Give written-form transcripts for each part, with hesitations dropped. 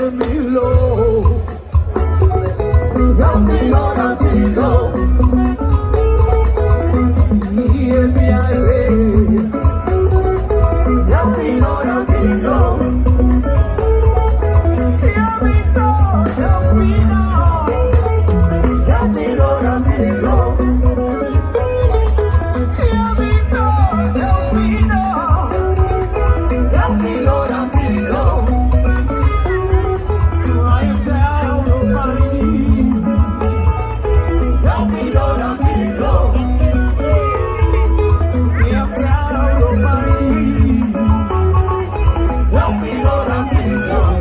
let me low. Help me, Lord, I'm feeling low. Hear me, I pray. Help me, Lord, I'm feeling low. Hear me, Lord, help me now. Help me, Lord, I'm feeling low. Hear me, Lord, help me now. Help me, Lord, I'm feeling low. I am down on my knees. Help me, Lord, I'm feeling low. I am down on my knees. Help me, Lord, I'm feeling low.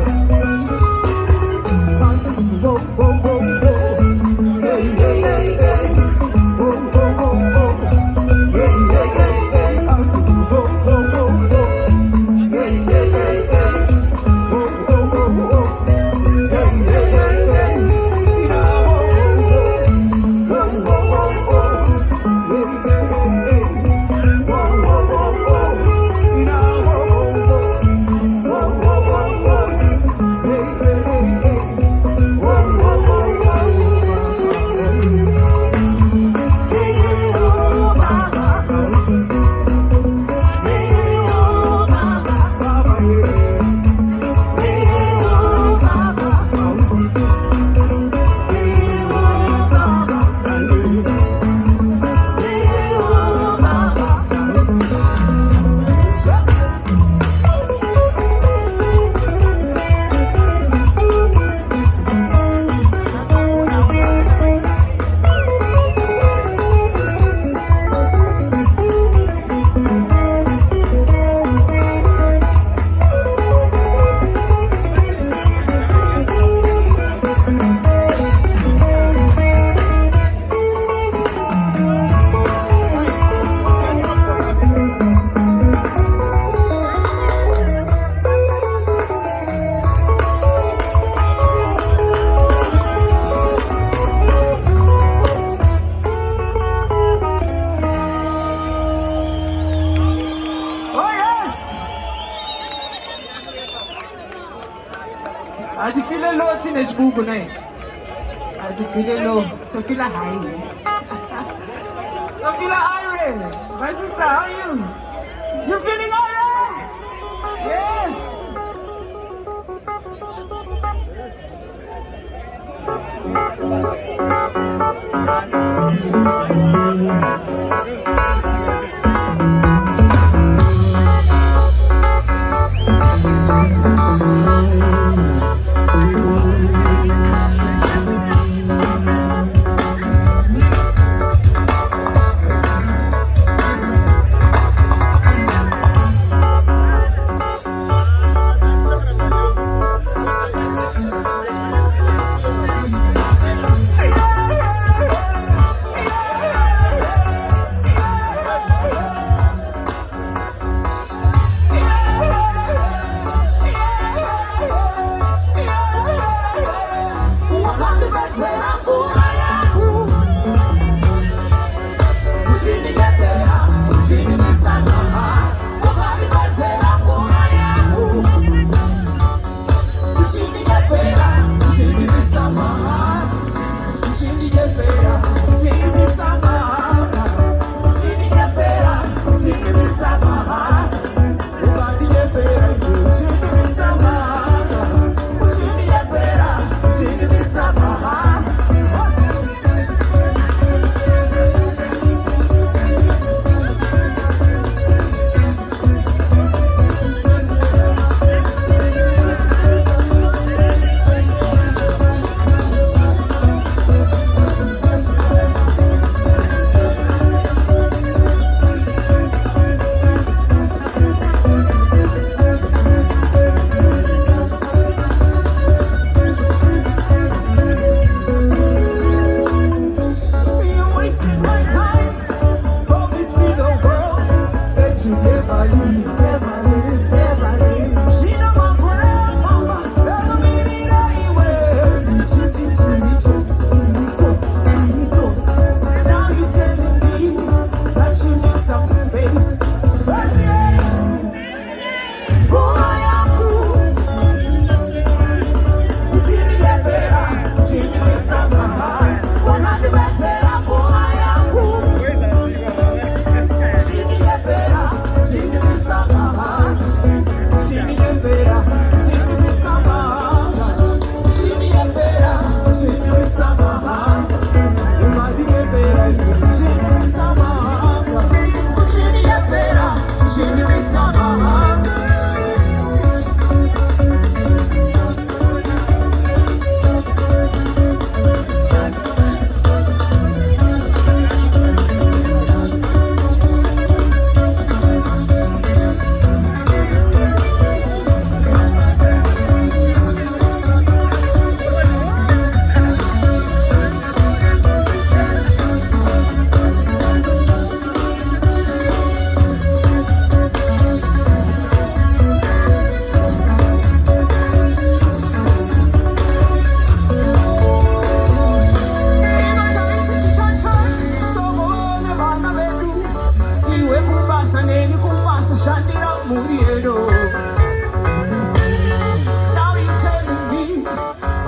Whoa, whoa, whoa, whoa. Hey, hey, hey, hey. Whoa, whoa, whoa, whoa. Hey, hey, hey, hey. Whoa, whoa, whoa, whoa. Hey, hey, hey, hey. Whoa, whoa, whoa, whoa. Hey, hey, hey, hey. Whoa, whoa, whoa, whoa. Hey, hey, hey, hey. Whoa, whoa, whoa, whoa. Whoa, whoa, whoa, whoa. Hey, hey, hey, hey. Whoa, whoa, whoa, whoa. Hey, hey, oh, Baba. Hey, hey, oh, Baba. Baba, yeah. Hey, hey, oh, Baba. Hey, hey, oh, Baba. Hey, hey, oh, Baba. Oh yes! I just feel a low in Chibuku now. I just feel a low. I feel a high. I feel a high. My sister, how are you? You feeling alright? Yes!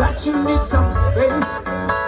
that you need some space.